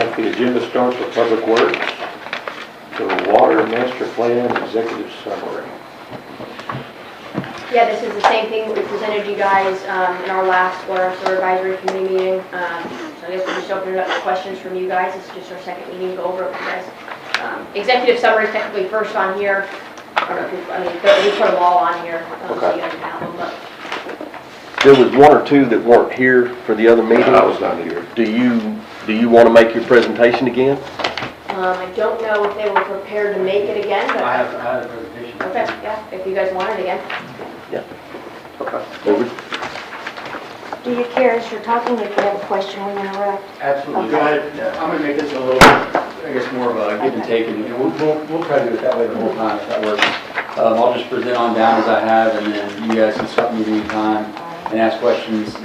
right, the agenda starts with Public Works, the Water Master Plan Executive Summary. Yeah, this is the same thing that we presented you guys in our last Water Sewer Advisory Committee meeting. So I guess we'll just open it up to questions from you guys. This is just our second meeting to go over it with you guys. Executive summary is technically first on here. I don't know if we put them all on here, so you guys can have them. But There was one or two that weren't here for the other meeting. I was not here. Do you want to make your presentation again? I don't know if they were prepared to make it again, but I have a presentation. okay, yeah, if you guys want it again. Yeah. Okay. Over. Do you care as you're talking if you have a question we interrupt? Absolutely. Okay. Go ahead. I'm going to make this a little, I guess, more of a give and take, and we'll try to do it that way the whole time if that works. I'll just present on down as I have, and then you guys can stop me at any time and ask questions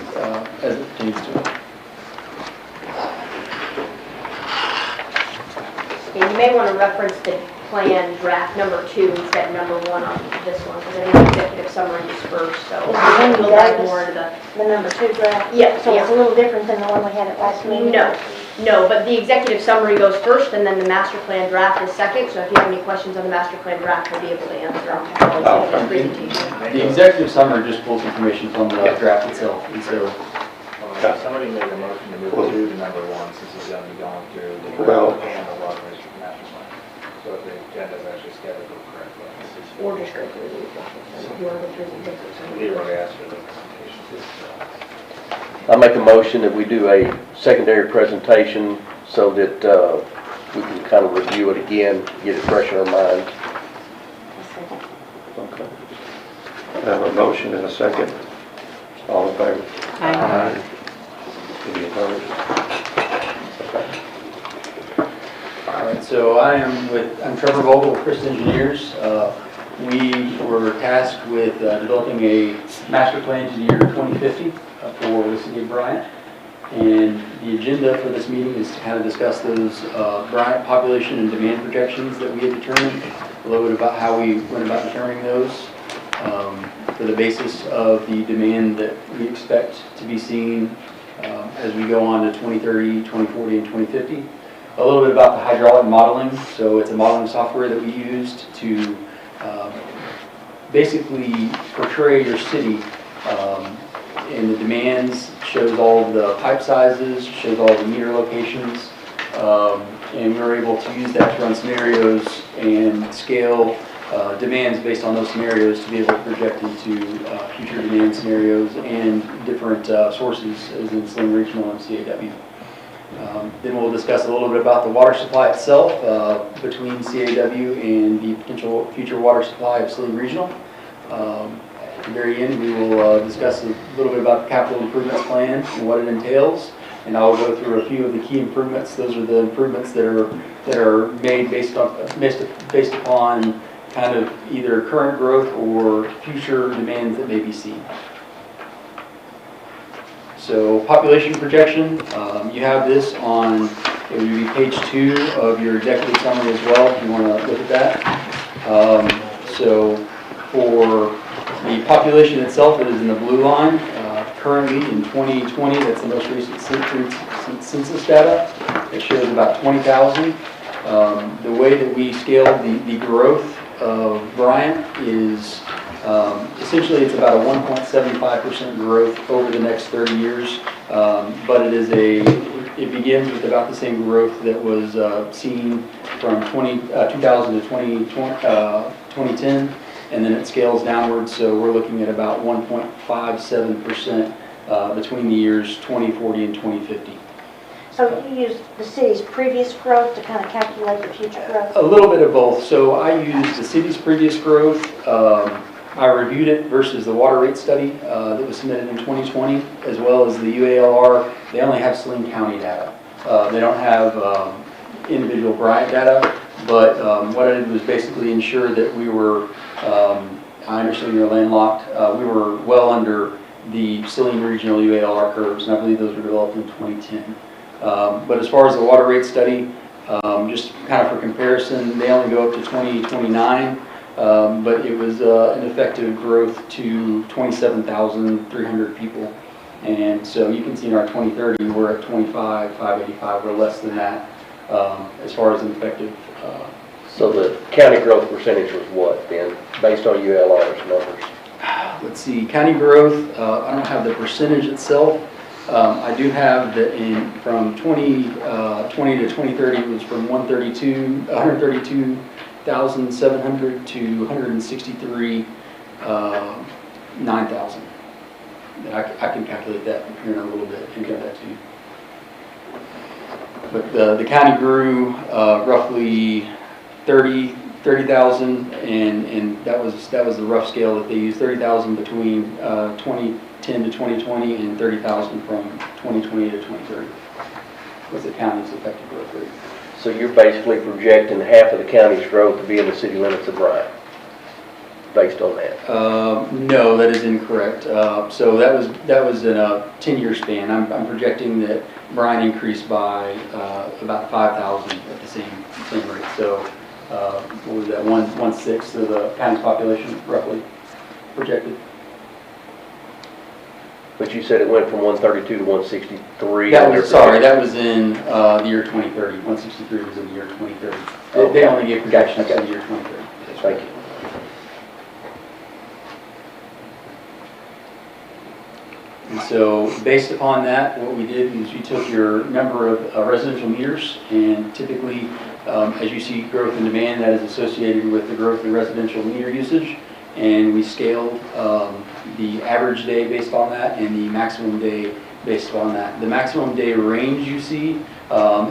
as it pertains to it. And you may want to reference the plan draft number 2 instead of number 1 on this one, because I think the executive summary is first, so Is the one you we'll gave dive us? more into the... The number 2 draft? Yeah, So it's a yeah. little different than the one we had at last meeting? No, but the executive summary goes first, and then the master plan draft is second, so if you have any questions on the master plan draft, we'll be able to answer them. Oh, in this presentation. The executive summary just pulls information from the draft itself, and so Somebody made a motion to move to the number 1 since it's going to be going through the Well- draft and the water master plan. So if the agenda is actually scheduled correctly. Or just go through the executive summary, if you want to go through the executive We summary. already asked for the presentation. I make a motion that we do a secondary presentation so that we can kind of review it again, get it fresh in our minds. Okay. I have a motion and a second. All in favor? Aye. Any opposed? all right, so I'm Trevor Vogel with Christ Engineers. We were tasked with developing a master plan to the year 2050 for the city of Bryant. And the agenda for this meeting is to kind of discuss those Bryant population and demand projections that we had determined, a little bit about how we went about determining those for the basis of the demand that we expect to be seen as we go on to 2030, 2040, and 2050. A little bit about the hydraulic modeling. So it's a modeling software that we used to basically portray your city in the demands, shows all of the pipe sizes, shows all the meter locations, and we were able to use that to run scenarios and scale demands based on those scenarios to be able to project into future demand scenarios and different sources as in Saline Regional and CAW. Then we'll discuss a little bit about the water supply itself between CAW and the potential future water supply of Saline Regional. At the very end, we will discuss a little bit about the capital improvements plan and what it entails. And I'll go through a few of the key improvements. Those are the improvements that are made based upon kind of either current growth or future demands that may be seen. So population projection, you have this on, it would be page 2 of your executive summary as well, if you want to look at that. So for the population itself, it is in the blue line. Currently in 2020, that's the most recent census data. It shows about 20,000. The way that we scaled the growth of Bryant is essentially it's about a 1.75% growth over the next 30 years, but it begins with about the same growth that was seen from 2000 to 2010, and then it scales downwards. So we're looking at about 1.57% between the years 2040 and 2050. So you used the city's previous growth to kind of calculate the future growth? A little bit of both. So I used the city's previous growth. I reviewed it versus the water rate study that was submitted in 2020, as well as the UALR. They only have Saline County data. They don't have individual Bryant data, but what I did was basically ensure that we were, I understand you're landlocked, we were well under the Saline Regional UALR curves, and I believe those were developed in 2010. But as far as the water rate study, just kind of for comparison, they only go up to 2029. But it was an effective growth to 27,300 people And so you can see in our 2030, we're at 25,585, we're less than that as far as an effective. So the county growth percentage was what then, based on ULR's numbers? Let's see, county growth, I don't have the percentage itself. I do have that from 2020 to 2030, it was from 132,700 to 163,9,000. I can calculate that here in a little bit and get that to you. But the county grew roughly 30,000, and that was the rough scale that they used. 30,000 between 2010 to 2020, and 30,000 from 2020 to 2030 was the county's effective growth rate. So you're basically projecting half of the county's growth to be in the city limits of Bryan, based on that? No, that is incorrect. So that was in a 10-year span. I'm projecting that Bryan increased by about 5,000 at the same rate. So what was that, 1/6 of the county's population, roughly, projected. But you said it went from 132 to 163. That was in the year 2030. 163 was in the year 2030. They only gave projections in the year 2030. Thank you. And so based upon that, what we did is we took your number of residential meters, and typically, as you see growth in demand, that is associated with the growth in residential meter usage, and we scaled the average day based on that and the maximum day based on that. The maximum day range you see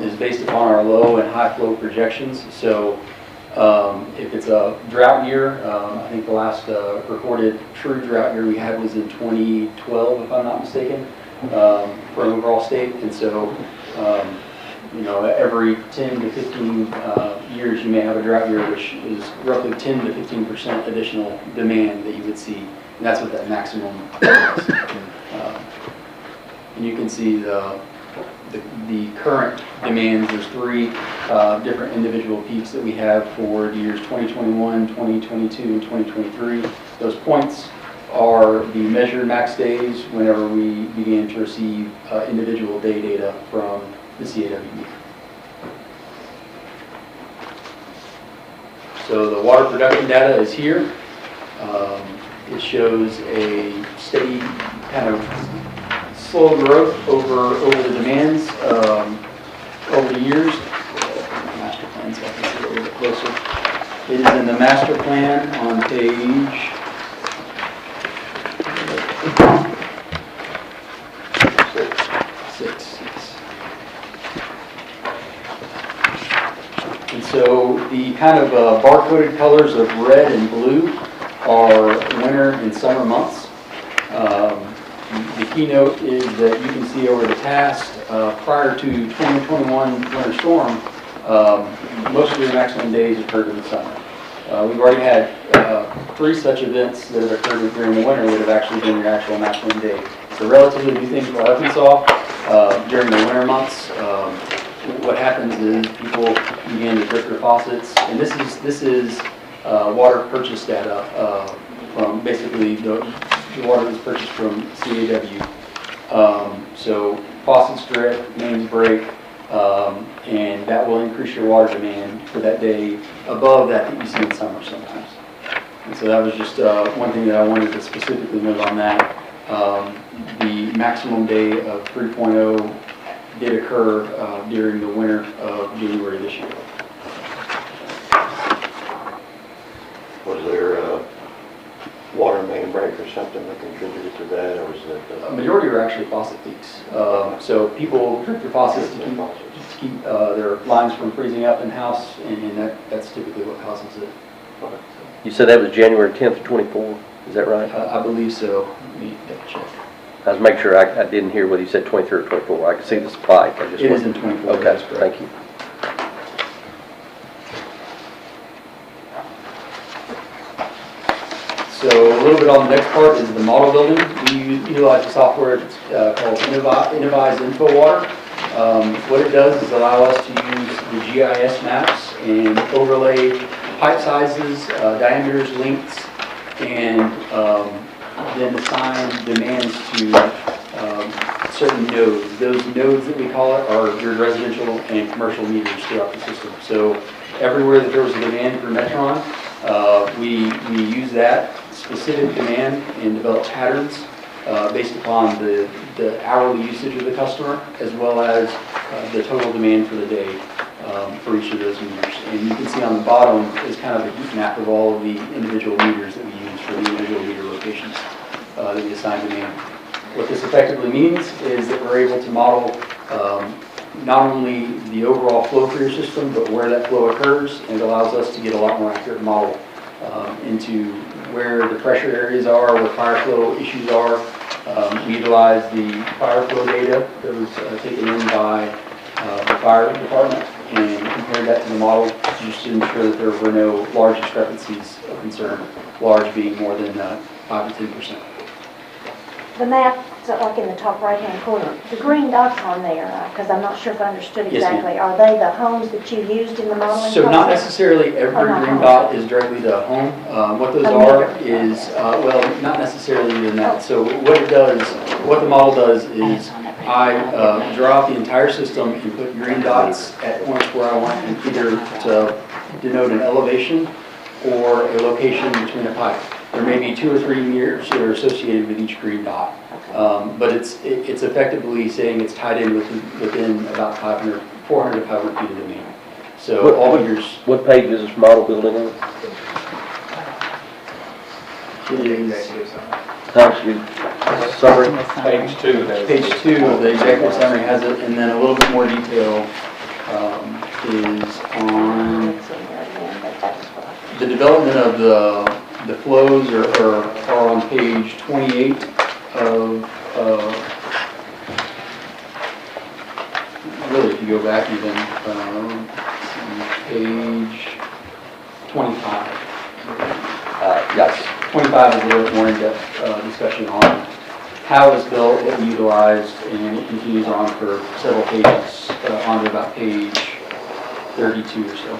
is based upon our low and high flow projections. So if it's a drought year, I think the last recorded true drought year we had was in 2012, if I'm not mistaken, for an overall state. And so, you know, every 10 to 15 years you may have a drought year, which is roughly 10 to 15% additional demand that you would see. And that's what that maximum is. And you can see the current demands. There's three different individual peaks that we have for the years 2021, 2022, and 2023. Those points are the measured max days whenever we began to receive individual day data from the CAWB. So the water production data is here. It shows a steady kind of slow growth over the demands over the years. Master plan, so I can see it a little bit closer. It is in the master plan on page 6. And so the kind of barcoded colors of red and blue are winter and summer months. The keynote is that you can see over the past, prior to 2021 winter storm, most of your maximum days occurred in the summer. We've already had 3 such events that have occurred during the winter that have actually been your actual maximum day. So relatively new thing for Arkansas. During the winter months, what happens is people begin to drip their faucets, and this is water purchase data from basically the water that's purchased from CAW. So faucets drip, mains break, and that will increase your water demand for that day above that you see in summer sometimes. And so that was just one thing that I wanted to specifically note on that. The maximum day of 3.0 did occur during the winter of January this year. Was there a water main break or something that contributed to that, or was it? A majority are actually faucet leaks. So people drip their faucets to keep their lines from freezing up in house, and that's typically what causes it. You said that was January 10th to 24, is that right? I believe so. Let me double check. I was making sure I didn't hear whether you said 23 or 24. I could see the spike. I just It is in 24. Okay, that's correct. thank you. So a little bit on the next part is the model building. We utilize a software called Innovize InfoWater. What it does is allow us to use the GIS maps and overlay pipe sizes, diameters, lengths, and then assign demands to certain nodes. Those nodes that we call it are your residential and commercial meters throughout the system. So everywhere that there was a demand for Metron, we use that specific demand and develop patterns based upon the hourly usage of the customer, as well as the total demand for the day for each of those meters. And you can see on the bottom is kind of a heat map of all of the individual meters that we use for the individual meter locations that we assign demand. What this effectively means is that we're able to model not only the overall flow for your system, but where that flow occurs, and it allows us to get a lot more accurate model into where the pressure areas are, where fire flow issues are. We utilize the fire flow data that was taken in by the fire department and compared that to the model just to ensure that there were no large discrepancies of concern, large being more than 5 to 10%. The map, so like in the top right-hand corner, the green dots on there, because I'm not sure if I understood Yes, ma'am. exactly, are they the homes that you used in the modeling So not process? necessarily every Or not green home. dot is directly to home. What those A are meter. is, well, not necessarily even that. So what it does, what the model does is I draw out the entire system and put green dots at points where I want either to denote an elevation or a location between a pipe. There may be 2 or 3 meters that are associated with each green dot. But it's effectively saying it's tied in within about 400 to 500 feet of the main. So all meters. What page is this model building on? It is Executive summary. Summary? Page 2 has. page 2 of the executive summary has it, and then a little bit more detail is on It's in there again, but that's what I- the development of the flows are on page 28 of, really, if you go back even, page 25. Yes. 25 is a little bit more in-depth discussion on how it was built, what we utilized, and it continues on for several pages, on to about page 32 or so.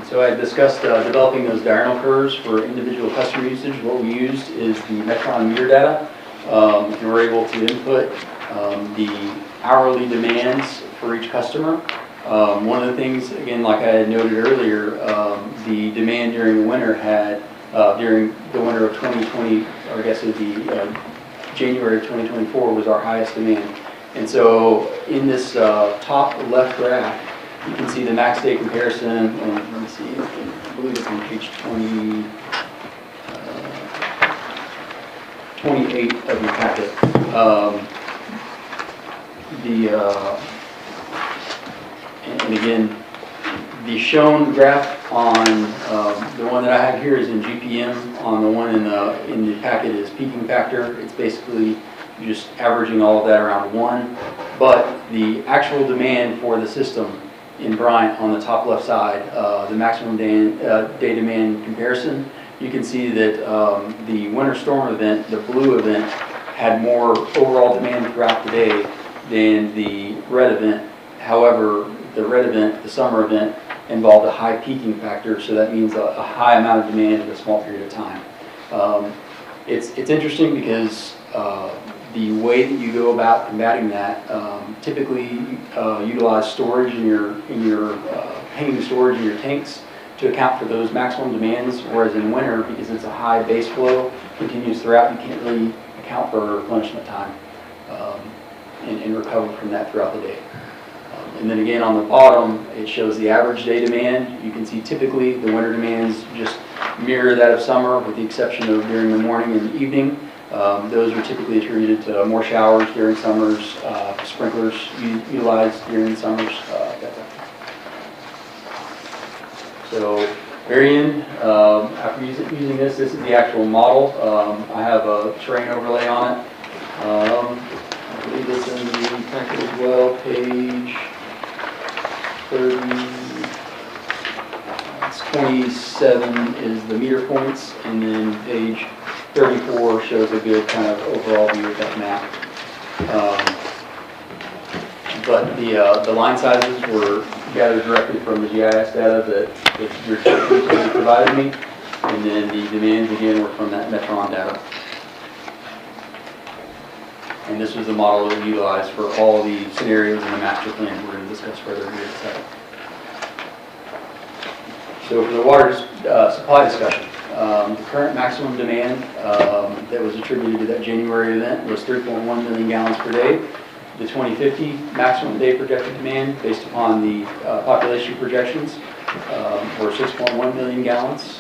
So I discussed developing those diurnal curves for individual customer usage. What we used is the Metron meter data. And we're able to input the hourly demands for each customer. One of the things, again, like I had noted earlier, the demand during the winter during the winter of 2020, or I guess it would be January of 2024 was our highest demand. And so in this top left graph, you can see the max day comparison, and let me see, I believe it's on page 28 of your packet. And again, the shown graph on the one that I have here is in GPM. On the one in the packet is peaking factor. It's basically just averaging all of that around 1. But the actual demand for the system in Bryant on the top left side, the maximum day demand comparison, you can see that the winter storm event, the blue event, had more overall demand throughout the day than the red event. However, the red event, the summer event, involved a high peaking factor, so that means a high amount of demand in a small period of time. It's interesting because the way that you go about combating that, typically utilize storage in your hanging storage in your tanks to account for those maximum demands, whereas in winter, because it's a high base flow, continues throughout, you can't really account for replenishment time and recover from that throughout the day. And then again, on the bottom, it shows the average day demand. You can see typically the winter demands just mirror that of summer, with the exception of during the morning and evening. Those are typically attributed to more showers during summers, sprinklers utilized during the summers. So very end, after using this is the actual model. I have a terrain overlay on it. I believe it's in the packet as well, page 30, it's 37 is the meter points, and then page 34 shows a good kind of overall view of that map. But the line sizes were gathered directly from the GIS data that your utility provided me, and then the demands again were from that Metron data. And this was the model that we utilized for all the scenarios in the master plan we're going to discuss further here today. So for the water supply discussion, the current maximum demand that was attributed to that January event was 3.1 million gallons per day. The 2050 maximum day projected demand, based upon the population projections, were 6.1 million gallons.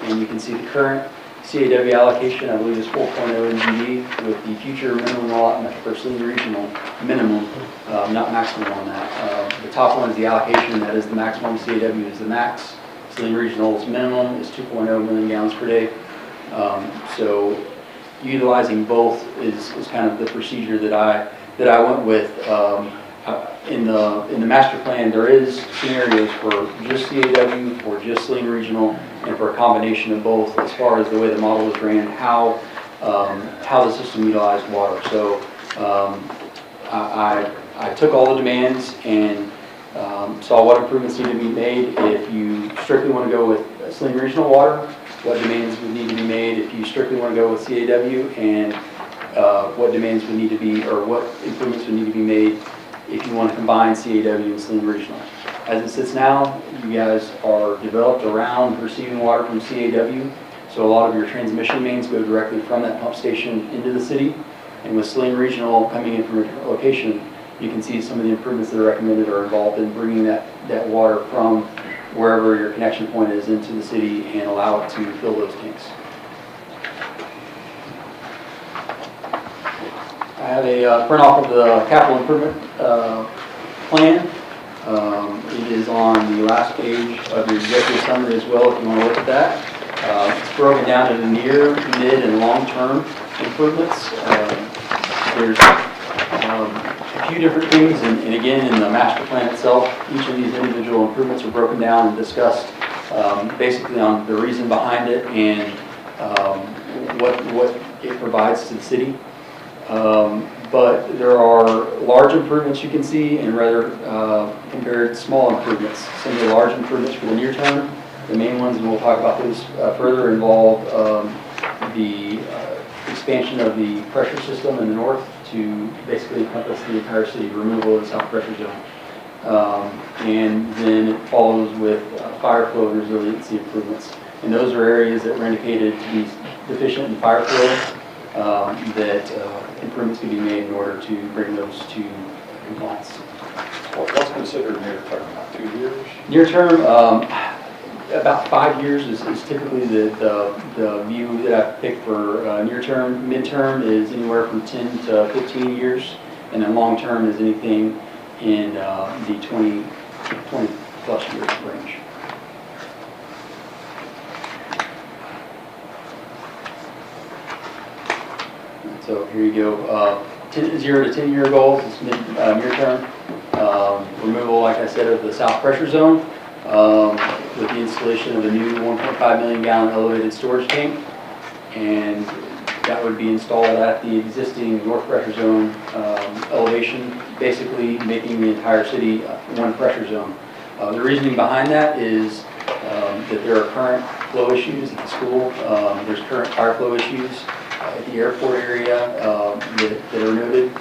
And you can see the current CAW allocation, I believe, is 4.0 MGD, with the future minimum allotment for Saline Regional minimum, not maximum on that. The top one is the allocation, that is the maximum. CAW is the max. Saline Regional's minimum is 2.0 million gallons per day. So utilizing both is kind of the procedure that I went with. In the master plan, there is scenarios for just CAW, for just Saline Regional, and for a combination of both as far as the way the model was ran, how the system utilized water. So I took all the demands and saw what improvements need to be made. If you strictly want to go with Saline Regional water, what demands would need to be made. If you strictly want to go with CAW, and what demands would need to be, or what improvements would need to be made if you want to combine CAW and Saline Regional. As it sits now, you guys are developed around receiving water from CAW, so a lot of your transmission mains go directly from that pump station into the city. And with Saline Regional coming in from a different location, you can see some of the improvements that are recommended are involved in bringing that water from wherever your connection point is into the city and allow it to fill those tanks. I have a print off of the capital improvement plan. It is on the last page of your executive summary as well, if you want to look at that. It's broken down into near, mid, and long-term improvements. There's a few different things, and again, in the master plan itself, each of these individual improvements are broken down and discussed basically on the reason behind it and what it provides to the city. But there are large improvements you can see, and rather compared small improvements. Some of the large improvements for the near term, the main ones, and we'll talk about those further, involve the expansion of the pressure system in the north to basically encompass the entire city, removal of the south pressure zone. And then it follows with fire flow resiliency improvements. And those are areas that were indicated to be deficient in fire flow, that improvements can be made in order to bring those to compliance. What's considered near term, 2 years? Near term, about 5 years is typically the view that I've picked for near term. Midterm is anywhere from 10 to 15 years, and then long term is anything in the 20 plus year range. So here you go, 0 to 10 year goals is near term. Removal, like I said, of the south pressure zone with the installation of a new 1.5 million gallon elevated storage tank, and that would be installed at the existing north pressure zone elevation, basically making the entire city one pressure zone. The reasoning behind that is that there are current flow issues at the school. There's current fire flow issues at the airport area that are noted,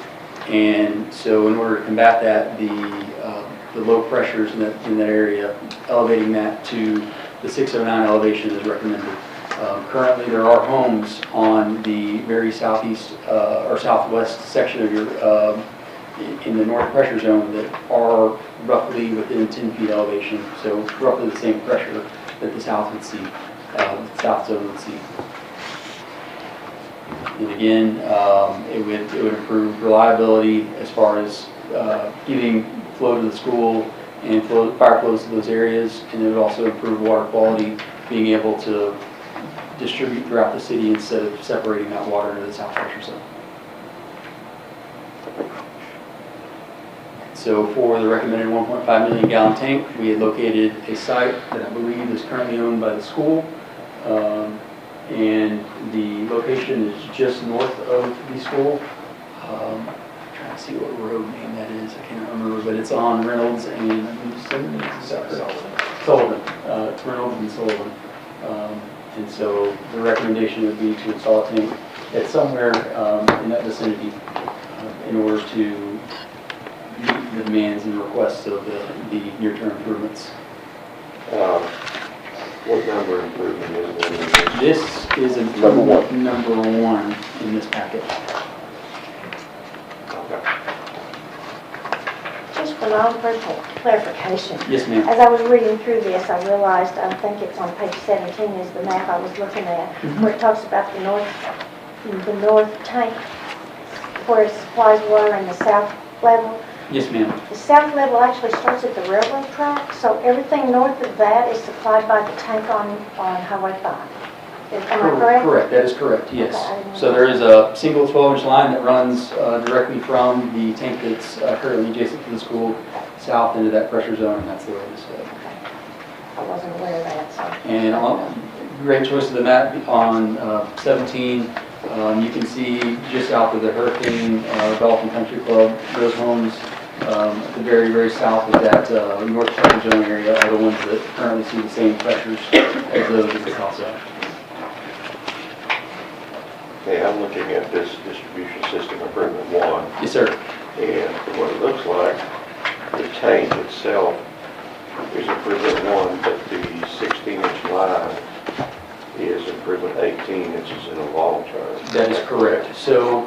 and so in order to combat that, the low pressures in that area, elevating that to the 609 elevation is recommended. Currently, there are homes on the very southeast or southwest section of your in the north pressure zone that are roughly within 10 feet elevation, so roughly the same pressure that the south would see, the south zone would see. And again, it would improve reliability as far as getting flow to the school and fire flows to those areas, and it would also improve water quality, being able to distribute throughout the city instead of separating that water into the south pressure zone. So for the recommended 1.5 million gallon tank, we had located a site that I believe is currently owned by the school. And the location is just north of the school. I'm trying to see what road name that is. I can't remember, but it's on Reynolds and Sullivan. It's Reynolds and Sullivan. And so the recommendation would be to install a tank at somewhere in that vicinity in order to meet the demands and requests of the near-term improvements. What number improvement is there? This is improvement number one in this packet. Okay. Just for clarification. Yes, ma'am. As I was reading through this, I realized, I think it's on page 17 is the map I was looking at, where it talks about the north tank, where it supplies water in the south level. Yes, ma'am. The south level actually starts at the railroad track, so everything north of that is supplied by the tank on Highway 5. Am I correct? Correct, that is correct, yes. Okay, I didn't know So there is a single 12-inch line that runs directly from the tank that's currently adjacent to the school south into that pressure zone, and that's the way it is fed. I wasn't aware of that, so. And great choice of the map on 17. You can see just south of the Hurricane Golf and Country Club, those homes at the very, very south of that north pressure zone area are the ones that currently see the same pressures as those at the south side. Okay, I'm looking at this distribution system improvement 1, Yes, sir. and what it looks like, the tank itself is improvement 1, but the 16-inch line is improvement 18 inches in a long term. That is correct. So,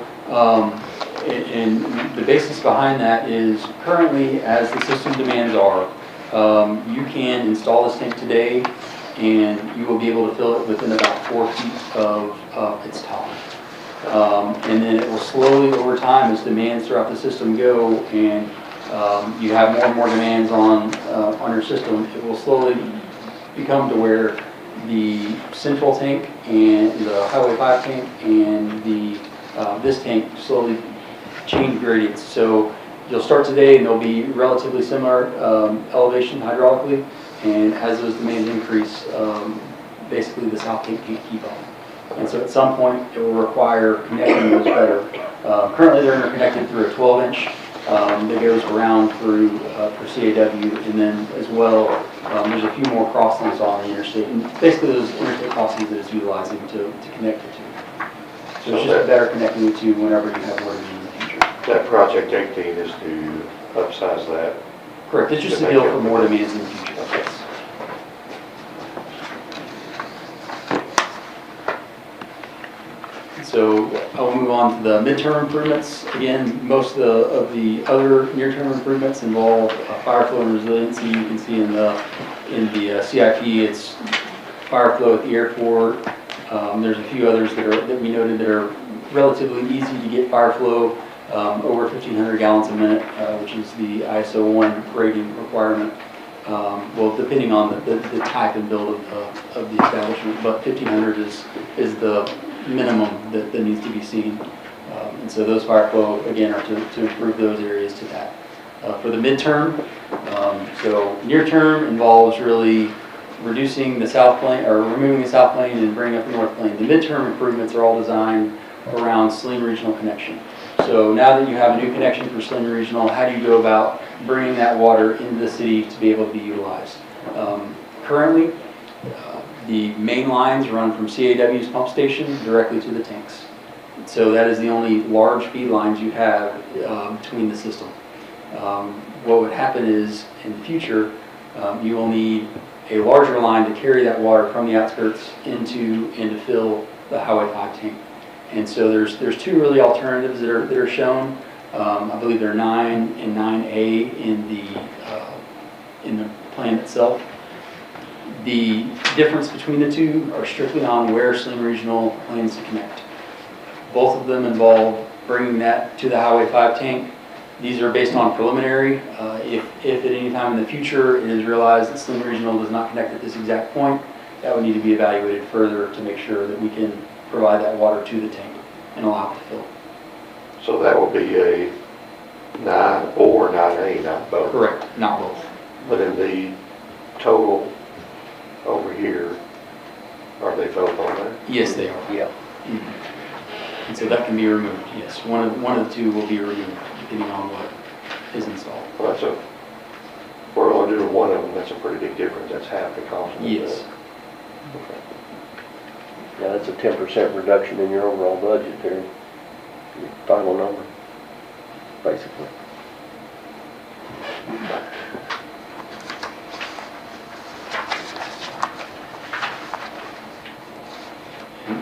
and the basis behind that is currently, as the system demands are, you can install this tank today and you will be able to fill it within about 4 feet of its top. And then it will slowly over time, as demands throughout the system go, and you have more and more demands on your system, it will slowly become to where the central tank and the Highway 5 tank and the this tank slowly change gradients. So you'll start today and they'll be relatively similar elevation hydraulically, and as those demands increase, basically the south tank can't keep up. And so at some point it will require connecting those better. Currently they're interconnected through a 12-inch that goes around through for CAW, and then as well there's a few more crossings on the interstate, and basically those interstate crossings that it's utilizing to connect the two. So it's just better connecting the two whenever you have water in the future. That project 18 is to upsize that. Correct, it's just to deal for more demands in the future. Yes. So I'll move on to the midterm improvements. Again, most of the other near-term improvements involve fire flow and resiliency. You can see in the CIP, it's fire flow at the airport. There's a few others that we noted that are relatively easy to get fire flow, over 1,500 gallons a minute, which is the ISO 1 rating requirement. Well, depending on the type and build of the establishment, but 1,500 is the minimum that needs to be seen. And so those fire flow, again, are to improve those areas to that. For the midterm, so near term involves really reducing the south plane, or removing the south plane and bringing up the north plane. The midterm improvements are all designed around Saline Regional connection. So now that you have a new connection for Saline Regional, how do you go about bringing that water into the city to be able to be utilized? Currently, the main lines run from CAW's pump station directly to the tanks. So that is the only large feed lines you have between the system. What would happen is, in the future, you will need a larger line to carry that water from the outskirts into and to fill the Highway 5 tank. And so there's two really alternatives that are shown. I believe they're 9 and 9A in the plan itself. The difference between the two are strictly on where Saline Regional plans to connect. Both of them involve bringing that to the Highway 5 tank. These are based on preliminary. If at any time in the future it is realized that Saline Regional does not connect at this exact point, that would need to be evaluated further to make sure that we can provide that water to the tank and allow it to fill. So that will be a 9 or 9A, not both. Correct, not both. But in the total over here, are they both on there? Yes, they are. Yeah. And so that can be removed, yes. One of the two will be removed, depending on what is installed. Well, we're only doing one of them, that's a pretty big difference, that's half the cost. of the- Yes. Yeah, that's a 10% reduction in your overall budget there, your final number, basically.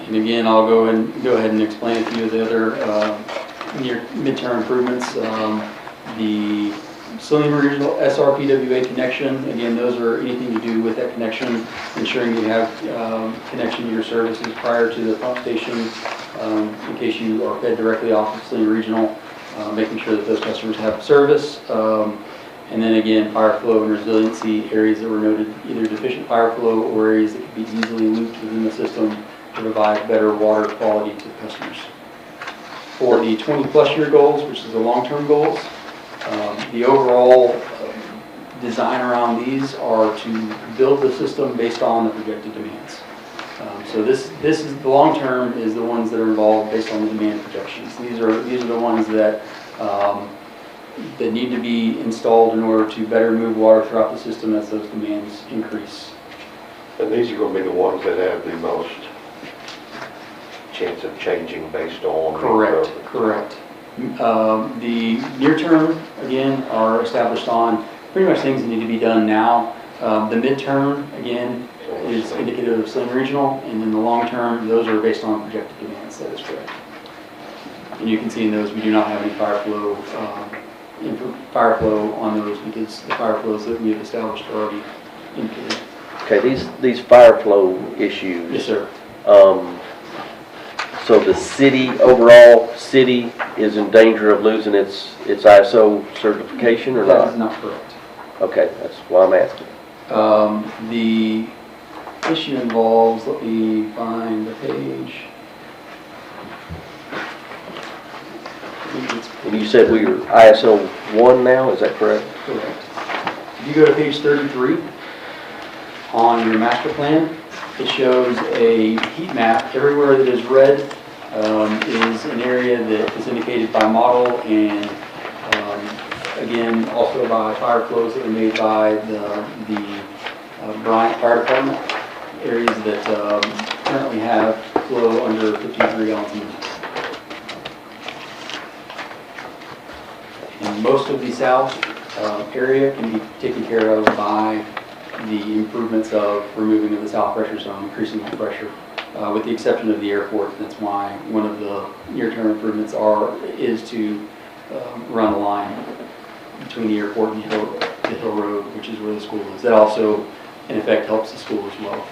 And again, I'll go ahead and explain a few of the other near midterm improvements. The Saline Regional SRPWA connection, again, those are anything to do with that connection, ensuring you have connection to your services prior to the pump station, in case you are fed directly off of Saline Regional, making sure that those customers have service. And then again, fire flow and resiliency areas that were noted, either deficient fire flow or areas that could be easily looped within the system to provide better water quality to the customers. For the 20-plus year goals, which is the long-term goals, the overall design around these are to build the system based on the projected demands. So this is the long-term is the ones that are involved based on the demand projections. These are the ones that that need to be installed in order to better move water throughout the system as those demands increase. And these are going to be the ones that have the most chance of changing based on. Correct. The near term, again, are established on pretty much things that need to be done now. The midterm, again, is indicative of Saline Regional, and then the long term, those are based on projected demands. That is correct. And you can see in those, we do not have any fire flow on those because the fire flows that we have established are already indicated. Okay, these fire flow issues. Yes, sir. So the city, overall city is in danger of losing its ISO certification or That is not? not correct. Okay, that's why I'm asking. The issue involves, let me find the page. And you said we are ISO 1 now, is that correct? Correct. If you go to page 33 on your master plan, it shows a heat map. Everywhere that is red is an area that is indicated by model and again also by fire flows that are made by the Bryant Fire Department, areas that currently have flow under 53 gallons a minute. And most of the south area can be taken care of by the improvements of removing of the south pressure zone, increasing the pressure, with the exception of the airport. That's why one of the near-term improvements is to run a line between the airport and the Hill Road, which is where the school is. That also, in effect, helps the school as well.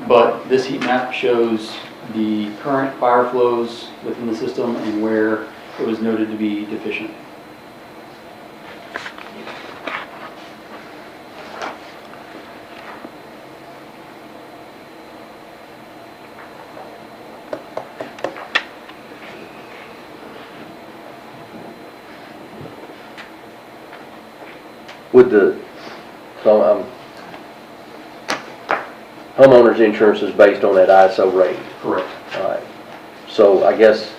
But this heat map shows the current fire flows within the system and where it was noted to be deficient. With homeowner's insurance is based on that ISO rate. Correct. All right. So I guess,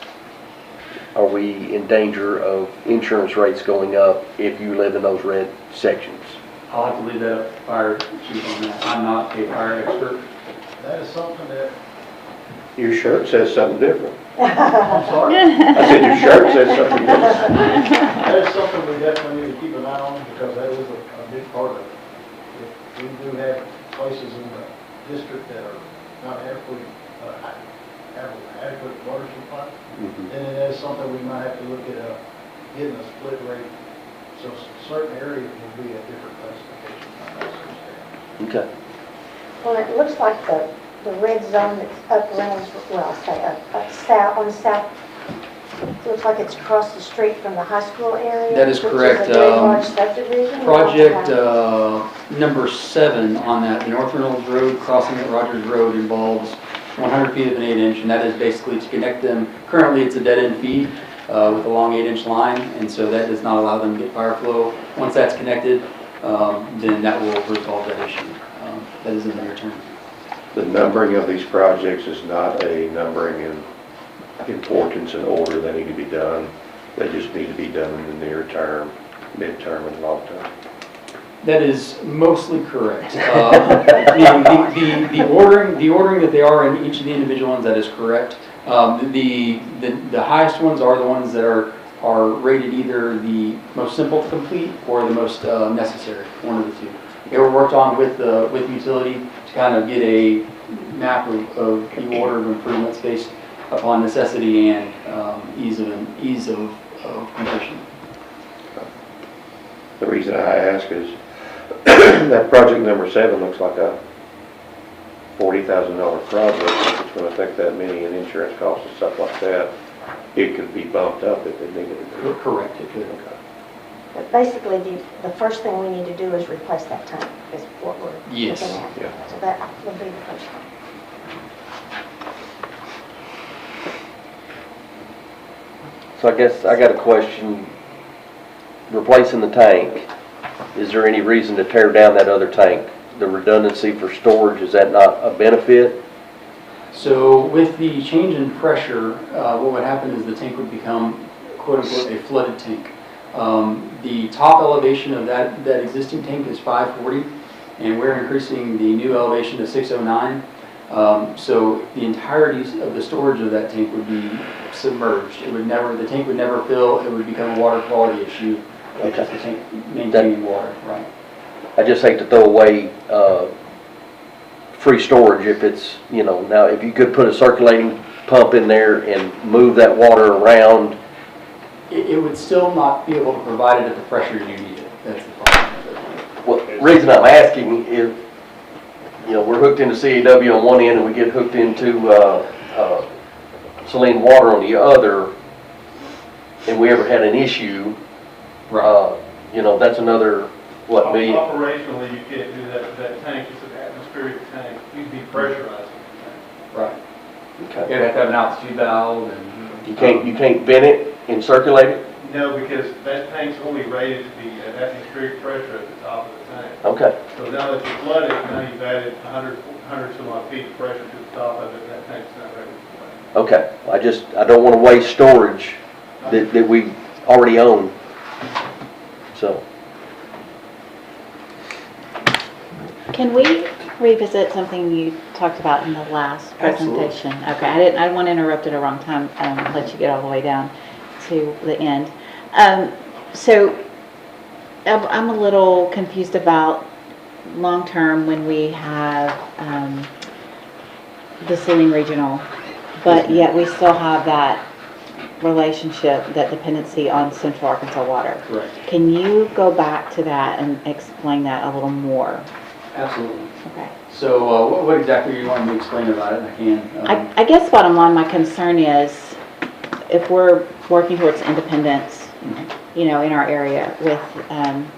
are we in danger of insurance rates going up if you live in those red sections? I'll have to leave that up to fire chief on that. I'm not a fire expert. That is something that, Your shirt says something different. I'm sorry, I said your shirt says something different. that is something we definitely need to keep an eye on because that is a big part of it. If we do have places in the district that are not adequate, have adequate water supply, then it is something we might have to look at getting a split rate. So certain areas will be a different classification. Okay. Well, it looks like the red zone that's up around, well, say up south, on the south, it looks like it's across the street from the high school area. That is correct. Which is a very large subdivision. Project number 7 on that, the North Reynolds Road crossing at Rogers Road involves 100 feet of an 8-inch, and that is basically to connect them. Currently, it's a dead-end feed. with a long 8-inch line, and so that does not allow them to get fire flow. Once that's connected, then that will resolve that issue. That is in the near term. The numbering of these projects is not a numbering in importance and order that need to be done. They just need to be done in the near term, midterm, and long term. That is mostly correct. The ordering that they are in each of the individual ones, that is correct. The highest ones are the ones that are rated either the most simple to complete or the most necessary, one of the two. They were worked on with utility to kind of get a map of the order of improvements based upon necessity and ease of completion. The reason I ask is that project number 7 looks like a $40,000 project. If it's going to affect that many in insurance costs and stuff like that, it could be bumped up if it needed to be. Correct, it could. But basically, the first thing we need to do is replace that tank, is what we're looking Yes. at. Yeah. So that would be the first thing. So I guess I got a question. Replacing the tank, is there any reason to tear down that other tank? The redundancy for storage, is that not a benefit? So with the change in pressure, what would happen is the tank would become quote unquote a flooded tank. The top elevation of that existing tank is 540, and we're increasing the new elevation to 609. So the entirety of the storage of that tank would be submerged. The tank would never fill. It would become a water quality issue. Just the tank maintaining water, right? I just hate to throw away free storage if it's, now if you could put a circulating pump in there and move that water around. It would still not be able to provide it at the pressure you need it. That's the problem. Well, the reason I'm asking is, we're hooked into CAW on one end and we get hooked into saline water on the other, and we ever had an issue, that's another, what, million? Operationally, you can't do that with that tank, it's an atmospheric tank, you'd be pressurizing the tank. Right. Okay. You'd have to have an altitude valve and... You can't vent it and circulate it? No, because that tank's only rated to be at atmospheric pressure at the top of the tank. Okay. So now that you flood it, now you've added 100 some odd feet of pressure to the top of it, and that tank's not ready to flood. Okay. I don't want to waste storage that we already own. So. Can we revisit something you talked about in the last presentation? Okay, I didn't want to interrupt at a wrong time, let you get all the way down to the end. So I'm a little confused about long-term when we have the Saline Regional, but yet we still have that relationship, that dependency on Central Arkansas Water. Correct. Can you go back to that and explain that a little more? Absolutely. Okay. So what exactly do you want me to explain about it? I can. I guess bottom line, my concern is if we're working towards independence, in our area with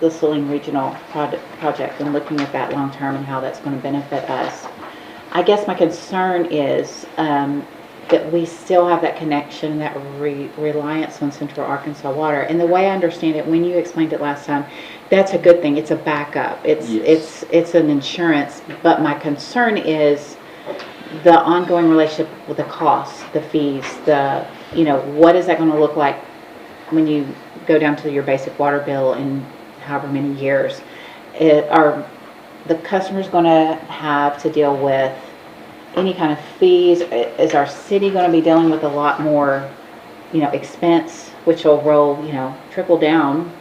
the Saline Regional project and looking at that long term and how that's going to benefit us. I guess my concern is that we still have that connection, that reliance on Central Arkansas Water. And the way I understand it, when you explained it last time, that's a good thing. It's a backup. It's an insurance. But my concern is the ongoing relationship with the costs, the fees, what is that going to look like when you go down to your basic water bill in however many years? Are the customers going to have to deal with any kind of fees? Is our city going to be dealing with a lot more, expense, which will roll, trickle down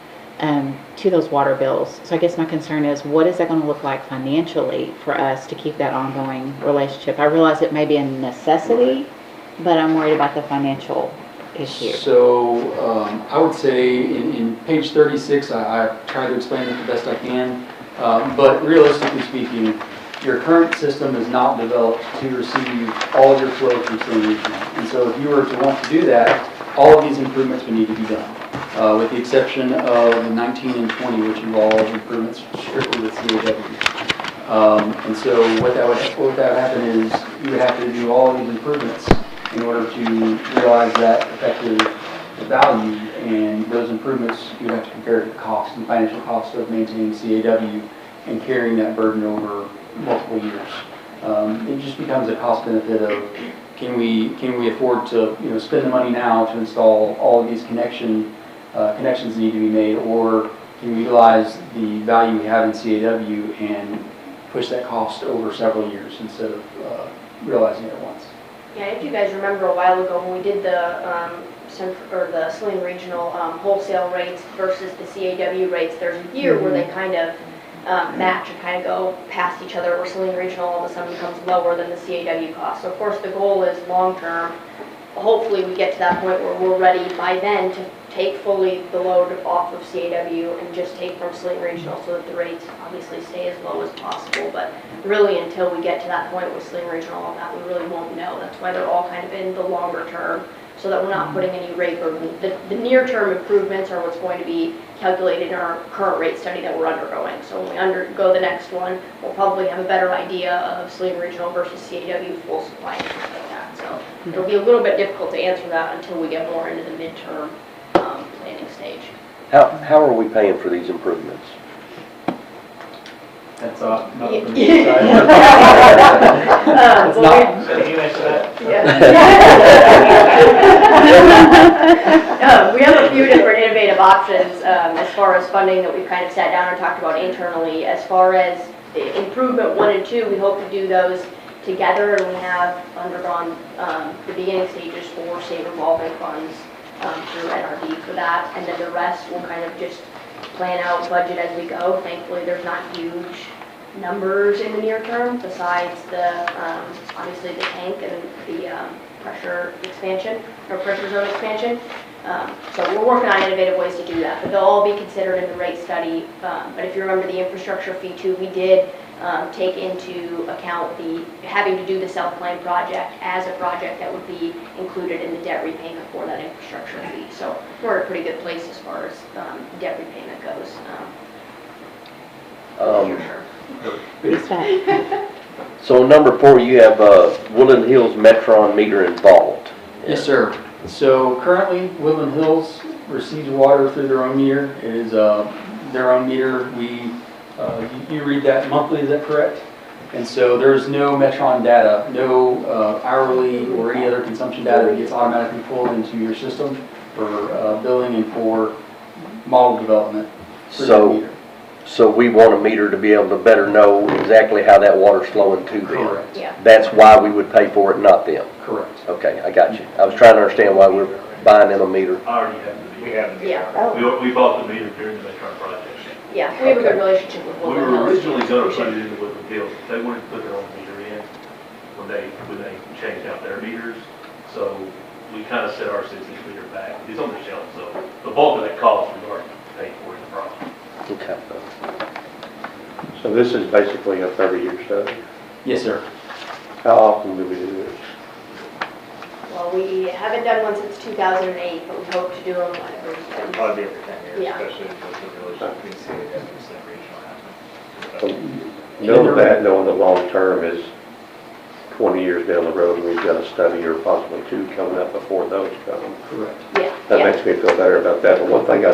to those water bills? So I guess my concern is, what is that going to look like financially for us to keep that ongoing relationship? I realize it may be a necessity, but I'm worried about the financial issue. So I would say in page 36, I tried to explain it the best I can, but realistically speaking, your current system is not developed to receive all of your flow from Saline Regional. And so if you were to want to do that, all of these improvements would need to be done, with the exception of 19 and 20, which involve improvements strictly with CAW. And so what that would happen is you would have to do all of these improvements in order to realize that effective value, and those improvements, you have to compare the cost and financial cost of maintaining CAW and carrying that burden over multiple years. It just becomes a cost benefit of, can we afford to, spend the money now to install all of these connections that need to be made, or can we utilize the value we have in CAW and push that cost over several years instead of realizing it at once? Yeah, if you guys remember a while ago when we did the the Saline Regional wholesale rates versus the CAW rates, there's a year where they kind of match and kind of go past each other, where Saline Regional all of a sudden becomes lower than the CAW cost. So of course the goal is long-term. Hopefully we get to that point where we're ready by then to take fully the load off of CAW and just take from Saline Regional so that the rates obviously stay as low as possible. But really until we get to that point with Saline Regional and that, we really won't know. That's why they're all kind of in the longer term, so that we're not putting any rate burden. The near-term improvements are what's going to be calculated in our current rate study that we're undergoing. So when we undergo the next one, we'll probably have a better idea of Saline Regional versus CAW full supply and things like that. So it'll be a little bit difficult to answer that until we get more into the midterm planning stage. How are we paying for these improvements? That's not for me to Yeah. decide. It's Well, not. Can you answer that? we have a few different innovative options as far as funding that we've kind of sat down and talked about internally. As far as improvement 1 and 2, we hope to do those together, and we have undergone the beginning stages for state revolving funds through NRD for that, and then the rest will kind of just plan out budget as we go. Thankfully, there's not huge numbers in the near term besides the obviously the tank and the pressure expansion or pressure zone expansion. So we're working on innovative ways to do that, but they'll all be considered in the rate study. But if you remember the infrastructure fee too, we did take into account the having to do the self-claim project as a project that would be included in the debt repayment for that infrastructure fee. So we're in a pretty good place as far as debt repayment goes. Who's that? So number 4, you have Woodland Hills Metron meter involved. Yes, sir. So currently, Woodland Hills receives water through their own meter. It is their own meter. You read that monthly, is that correct? And so there's no Metron data, no hourly or any other consumption data that gets automatically pulled into your system for billing and for model development through that meter. So we want a meter to be able to better know exactly how that water's flowing to them. Correct. Yeah. That's why we would pay for it, not them. Correct. Okay, I got you. I was trying to understand why we're buying them a meter. I already have the We meter. have. Yeah. We bought the meter during the Metron project. Yeah, we have a good relationship with We Woodland were Hills. originally gonna put it in the Woodland Hills. They wanted to put their own meter in when they changed out their meters. So we kind of set our 6-inch meter back. It's on the shelf, so the bulk of that cost we already paid for in the project. Okay. So this is basically a 30-year study. Yes, sir. How often do we do this? Well, we haven't done one since 2008, but we hope to do them whenever we It'll can. probably be every 10 years, Yeah. especially with the relationship between CAW and Saline Regional happening. Knowing that, knowing the long term is 20 years down the road, and we've got a study or possibly 2 coming up before those come. Correct. Yeah. That Yeah. makes me feel better about that. But one thing I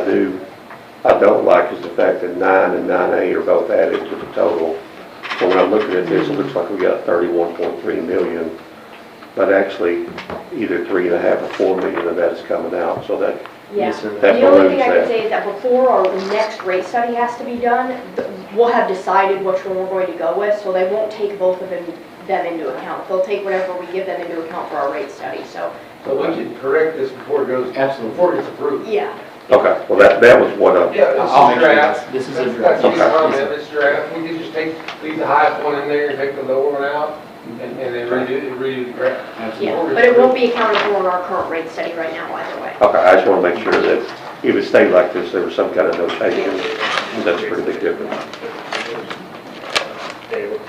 don't like is the fact that 9 and 9A are both added to the total. So when I'm looking at this, it looks like we got 31.3 million, but actually either 3.5 or 4 million of that is coming out. So that Yeah. Yes, sir. That The only thing balloons I can that. say is that before our next rate study has to be done, we'll have decided which one we're going to go with, so they won't take both of them into account. They'll take whatever we give them into account for our rate study, so, So we should correct this before it goes, Absolutely. before it gets approved. yeah. Okay, well, that was one of them. Yeah, this I'll is make sure draft. this is a That's draft. your Okay. comment, this draft. We could just leave the highest one in there and take the lower one out and then redo the draft. Yeah, but it won't be accounted for in our current rate study right now either way. Okay, I just want to make sure that if it stayed like this, there was some kind of notation. That's a pretty big difference. David,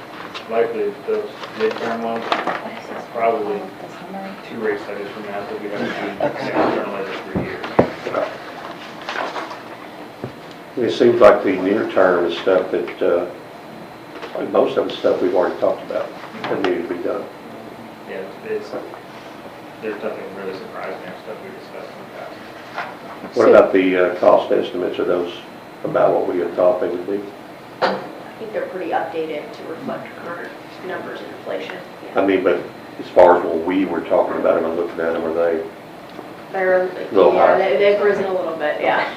likely those midterm ones, probably 2 rate studies from now, so we have to do external every 3 years. It seems like the near term is stuff that, like most of the stuff we've already talked about that needed to be done. Yeah, there's nothing really surprising or stuff we discussed in the past. What about the cost estimates? Are those about what we had thought they would be? I think they're pretty updated to reflect current numbers and inflation. I mean, but as far as what we were talking about, and I'm looking at them, are they? They're, Little yeah, high. they've risen a little bit, yeah.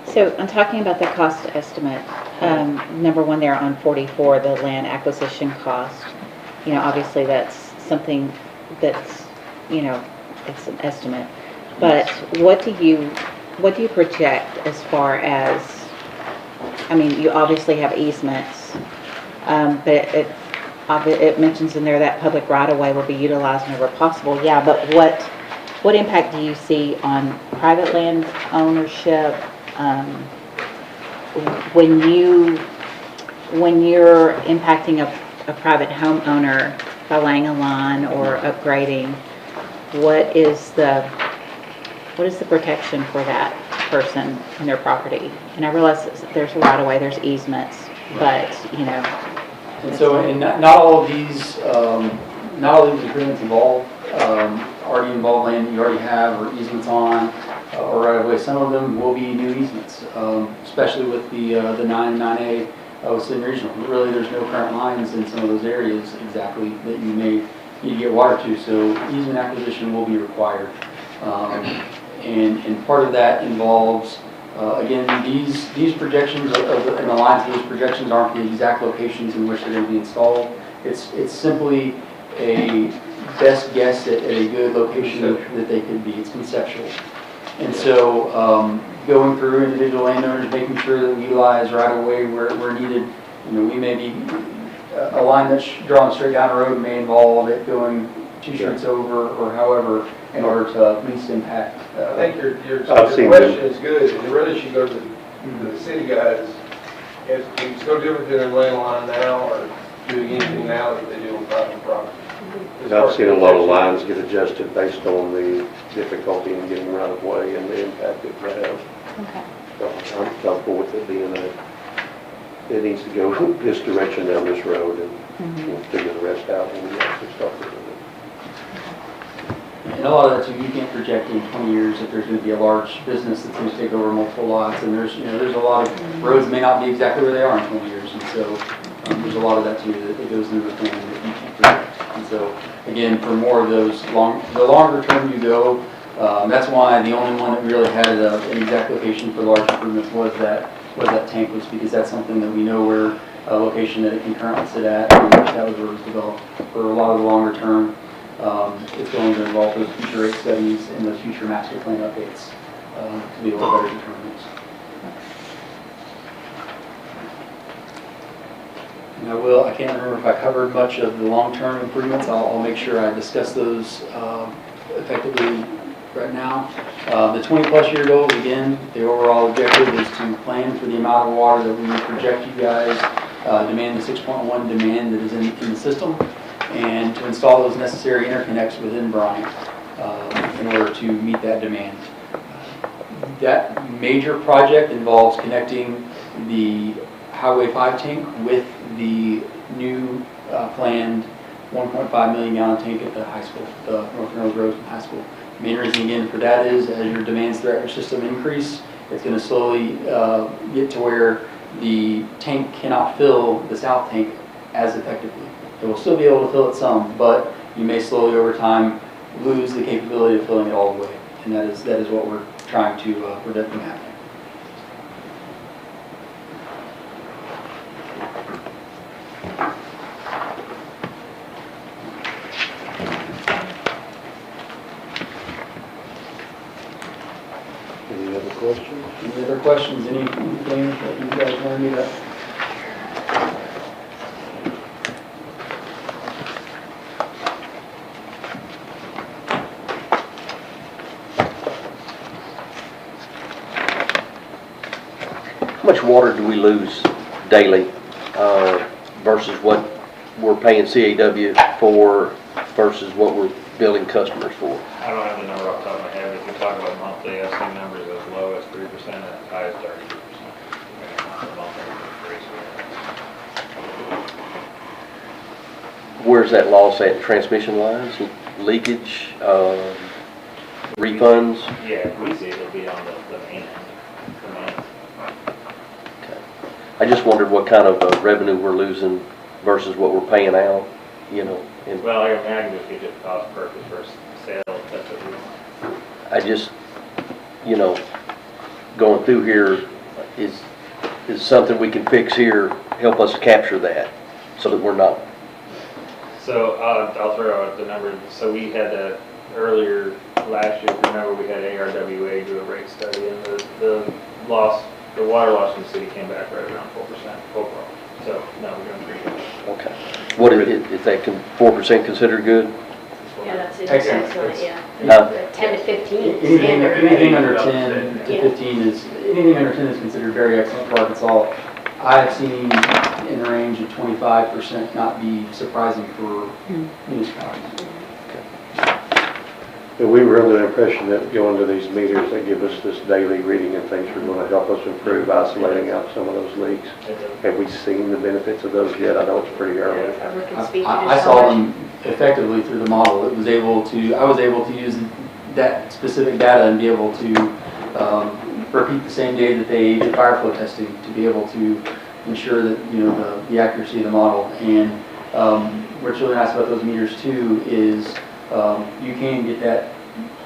So I'm talking about the cost estimate. Number one there on 44, the land acquisition cost. You know, obviously that's something that's, you know, it's an estimate. But what do you project as far as, I mean, you obviously have easements, but it mentions in there that public right-of-way will be utilized whenever possible. Yeah, but what impact do you see on private land ownership? When you're impacting a private homeowner by laying a line or upgrading, what is the protection for that person and their property? And I realize there's a right of way, there's easements, but you know. And so, and not all of these agreements already involve land you already have or easements on, or right of way. Some of them will be new easements, especially with the 9 and 9A with City Regional. But really, there's no current lines in some of those areas exactly that you may need to get water to, so easement acquisition will be required. And part of that involves, again, these projections and the lines of these projections aren't the exact locations in which they're going to be installed. It's simply a best guess at a good location that they could be. It's conceptual. And so going through individual landowners, making sure that we utilize right of way where needed. You know, we may be a line that's drawn straight down the road may involve it going 2 streets over or however in order to least impact. I think your I've seen question them. is good, and it really should go to the city guys. It's no different than they're laying a line now or doing anything now that they do on private property. I've seen a lot of lines get adjusted based on the difficulty in getting right of way and the impact it would have. Okay. So I'm comfortable with it being it needs to go this direction down this road, and we'll figure the rest out when we actually start doing it. And a lot of that too, you can't project in 20 years if there's going to be a large business that's going to take over multiple lots, and there's a lot of roads may not be exactly where they are in 20 years, and so there's a lot of that too that goes into the plan that you can project. And so again, for more of those the longer term you go, that's why the only one that really had an exact location for large improvements was that tank, was because that's something that we know where a location that it can currently sit at, and that was where it was developed. For a lot of the longer term, it's going to involve those future rate studies and those future master plan updates to be able to better determine this. And I can't remember if I covered much of the long-term improvements. I'll make sure I discuss those effectively right now. The 20-plus year goals, again, the overall objective is to plan for the amount of water that we project you guys, demand the 6.1 demand that is in the system, and to install those necessary interconnects within Bryant in order to meet that demand. That major project involves connecting the Highway 5 tank with the new planned 1.5 million gallon tank at the high school, the North Mills Road High School. The main reason again for that is as your demands throughout your system increase, it's going to slowly get to where the tank cannot fill the south tank as effectively. It will still be able to fill it some, but you may slowly over time lose the capability of filling it all the way. And that is what we're trying to prevent from happening. Any other questions? Any other questions? Anything that you guys want me to? How much water do we lose daily versus what we're paying CAW for versus what we're billing customers for? I don't have the number off the top of my head, but if we talk about monthly, I've seen numbers as low as 3% and as high as 32%. Where's that loss at? Transmission lines, leakage? refunds? Yeah, if we see it, it'll be on the main end. The main. I just wondered what kind of revenue we're losing versus what we're paying out, you know, and Well, I can just get it cost per the first sale, if that's what we want. I just, you know, going through here is something we can fix here, help us capture that, so that we're not, So I'll throw out the number. So we had earlier last year, if you remember, we had ARWA do a rate study, and the water loss in the city came back right around 4% overall. So no, we're doing pretty good. okay. What is that, 4% considered good? Yeah, that's it, Excellent. excellent, yeah. Huh? 10 to 15 Anything standard. anything right? under 10 to Yeah. 15 anything under 10 is considered very excellent for Arkansas. I've seen in the range of 25% not be surprising for municipalities. And we were under the impression that going to these meters that give us this daily reading and things were going to help us improve isolating out some of those leaks. Have we seen the benefits of those yet? I know it's pretty early. Trevor can speak to I just saw how much. them effectively through the model. I was able to use that specific data and be able to repeat the same day that they did fire flow testing to be able to ensure that, you know, the accuracy of the model. And what's really nice about those meters too is you can get that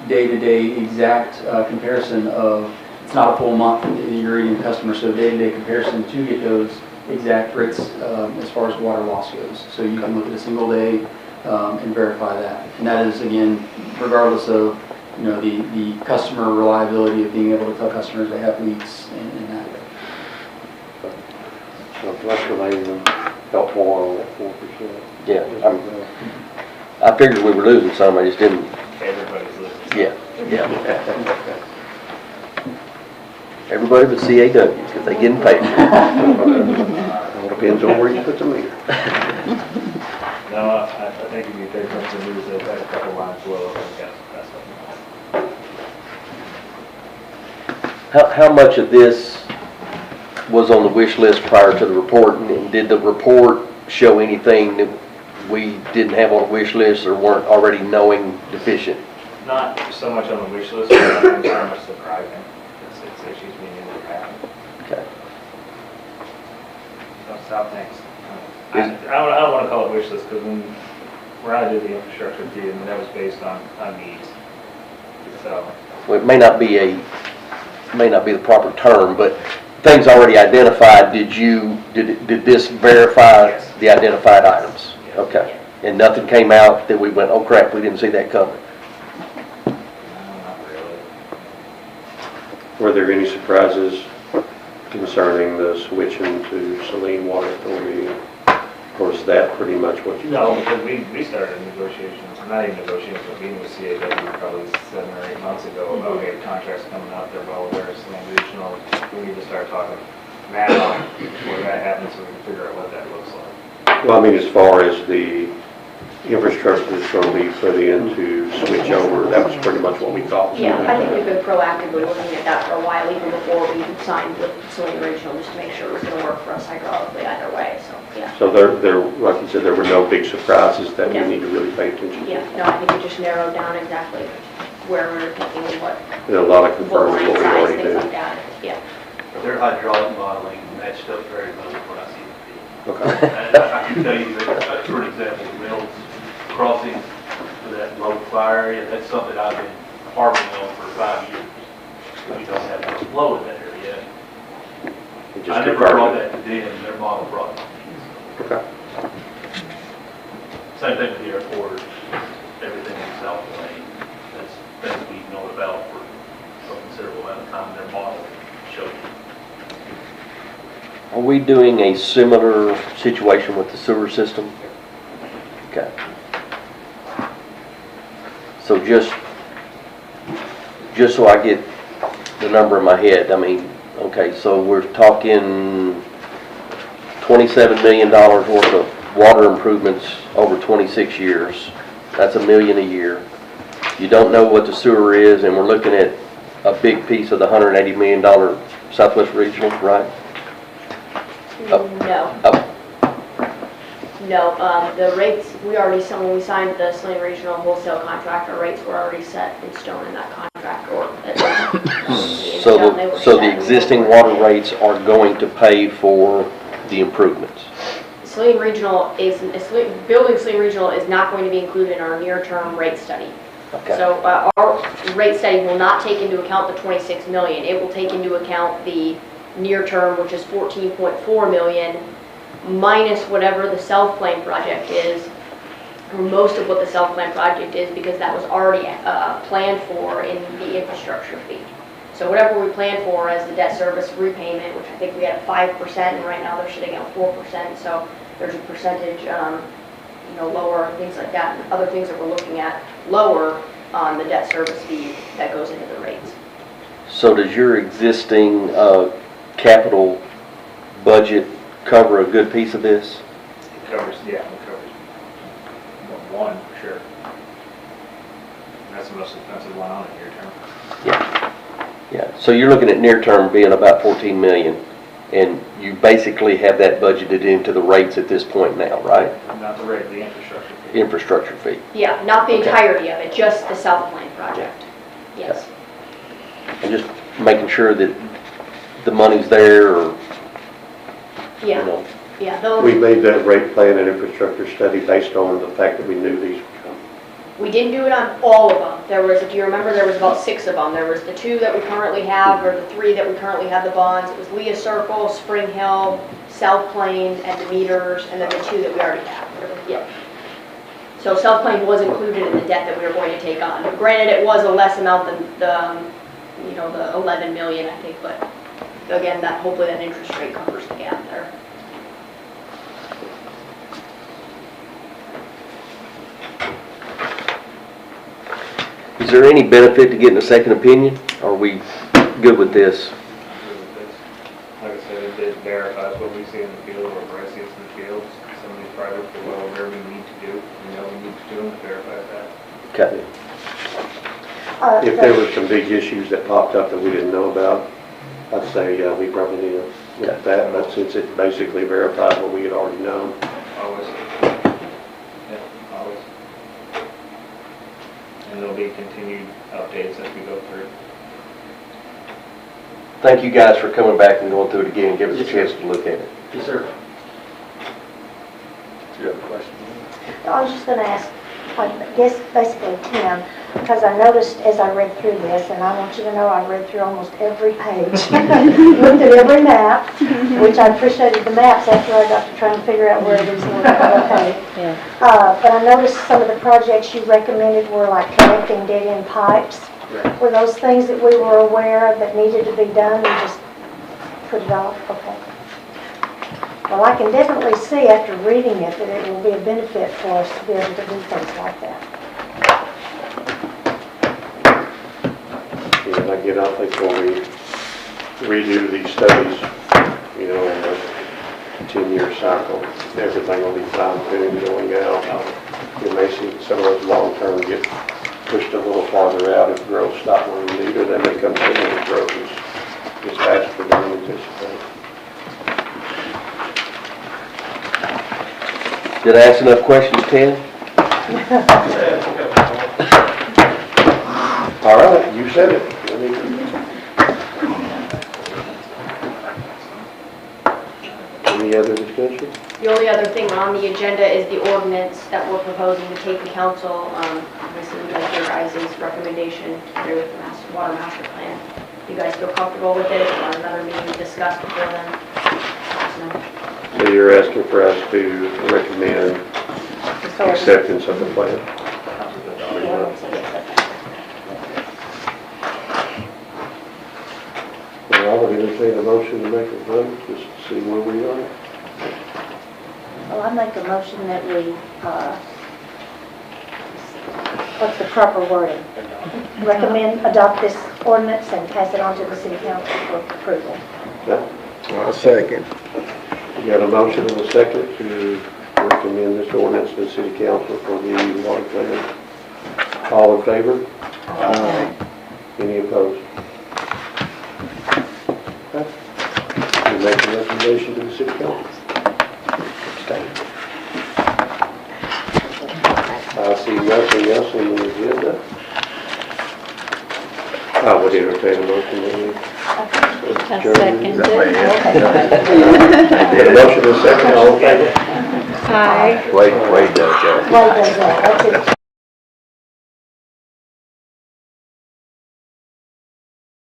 day-to-day exact comparison of, it's not a full month that you're reading customer, so day-to-day comparison to get those exact rates as far as water loss goes. So you can look at a single day and verify that. And that is, again, regardless of, you know, the customer reliability of being able to tell customers they have leaks and that. So that's really helpful on that 4%. Yeah, I figured we were losing some, I just didn't, Everybody's listening. yeah. Everybody but CAW, because they getting paid. Depends on where you put the meter. No, I think if you take up the news, they've had a couple lines below, and got that's How much of this was on the wish list prior to the report, and did the report show anything that we didn't have on the wish list or weren't already knowing deficient? not so much on the wish list, but not so much surprising. It's issues we knew would happen. Okay. So stop, thanks. I don't want to call it wish list, because when I did the infrastructure review, that was based on needs. So, Well, it may not be the proper term, but things already identified, did this verify Yes. the identified items? Yeah. Okay. And nothing came out that we went, oh crap, we didn't see that coming? no, not really. Were there any surprises concerning the switching to Saline Water Authority? Or is that pretty much what you? No, because we started negotiations, not even negotiations, but meeting with CAW probably 7 or 8 months ago about, okay, contracts coming out, they're well aware of Saline Regional. We need to start talking now before that happens, so we can figure out what that looks like. Well, I mean, as far as the infrastructure that's going to be put in to switch over, that was pretty much what we thought. Yeah, I think we've been proactively looking at that for a while, even before we signed with Saline Regional, just to make sure it was going to work for us hydraulically either way, so, yeah. So there, like you said, there were no big surprises that we Yeah. need to really pay attention to. Yeah, no, I think it just narrowed down exactly where we were thinking and what And a lot of line confirming what we size, already things do. like that, yeah. Their hydraulic modeling matched up very well with what I see in the field. Okay. And I can tell you that, for example, Mills Crossing for that low fire area, that's something I've been harping on for 5 years. We don't have much flow in that area. We just I never confirmed brought it. that to them, their model brought it to me. Okay. Same thing with the airport, everything in South Lane, that's things we've known about for a considerable amount of time, their model showed you. Are we doing a similar situation with the sewer system? Okay. So just so I get the number in my head, I mean, okay, so we're talking $27 million worth of water improvements over 26 years. That's $1 million a year. You don't know what the sewer is, and we're looking at a big piece of the $180 million Southwest Regional, right? No, Oh, No, the rates, we already, when we signed the Saline Regional wholesale contract, our rates were already set in stone in that contract, or at least in So stone, they were the, so set. the existing water rates are going to pay for the improvements? Saline Regional is, building Saline Regional is not going to be included in our near-term rate study. Okay. So our rate study will not take into account the 26 million. It will take into account the near-term, which is 14.4 million, minus whatever the self-claim project is, or most of what the self-claim project is, because that was already planned for in the infrastructure fee. So whatever we planned for as the debt service repayment, which I think we had a 5%, and right now they're sitting at 4%, so there's a percentage, lower, things like that, and other things that we're looking at lower on the debt service fee that goes into the rates. So does your existing capital budget cover a good piece of this? It covers, yeah, it covers one, for sure. That's the most expensive one on it near term. Yeah, so you're looking at near term being about 14 million, and you basically have that budgeted into the rates at this point now, right? Not the rate, the infrastructure fee. Infrastructure fee. Yeah, not the Okay. entirety of it, just the self-claim project. Yes. And just making sure that the money's there, or, you Yeah, know. yeah, those. We made that rate plan and infrastructure study based on the fact that we knew these would come. We didn't do it on all of them. There was, if you remember, there was about 6 of them. There was the 2 that we currently have, or the 3 that we currently have the bonds. It was Leah Circle, Spring Hill, South Plain, and the meters, and then the 2 that we already have. Yeah. So South Plain was included in the debt that we were going to take on. Granted, it was a less amount than the 11 million, I think, but again, that hopefully that interest rate covers the gap there. Is there any benefit to getting a second opinion? Are we good with this? Like I said, it verifies what we see in the field, or Bryce sees in the field. Some of these projects are well where we need to do. We know we need to do them, it verifies that. Okay. If there were some big issues that popped up that we didn't know about, I'd say we probably need to look at that, but since it basically verified what we had already known. Always. Yeah, always. And there'll be continued updates as we go through. Thank you guys for coming back and going through it again and giving us a chance to look at it. Yes, sir. Do you have a question? I was just going to ask, I guess basically Tim, because I noticed as I read through this, and I want you to know I read through almost every page, looked at every map, which I appreciated the maps after I got to trying to figure out where these were located. Yeah. But I noticed some of the projects you recommended were like connecting dead-end pipes. Right. Were those things that we were aware of that needed to be done and just put it off? Okay. Well, I can definitely see after reading it that it will be a benefit for us to be able to do things like that. And again, I think when we redo these studies, in a 10-year cycle, everything will be fine-tuned going out. You may see some of those long-term get pushed a little farther out if growth stops where we need, or they may come sooner if growth is faster than we anticipate. Did I ask enough questions, Ted? All right, you said it. Any other discussion? The only other thing on the agenda is the ordinance that we're proposing to take to council. Obviously, we'd like your guys' recommendation through with the water master plan. You guys feel comfortable with it? If you want another meeting to discuss before then, let us know. So you're asking for us to recommend acceptance of the plan? Well, I would entertain a motion to make a vote, just to see where we are. Well, I make a motion that we, what's the proper wording? Recommend, adopt this ordinance and pass it on to the city council for approval. I'll second. You got a motion and a second to recommend this ordinance to the city council for the water plan. All in favor? Aye. Any opposed? Okay. You make a recommendation to the city council. Abstain. anything else on the agenda? I would entertain a motion. A second. A motion and a second, all in favor? Hi. Wade does that. Wade does that, that's it.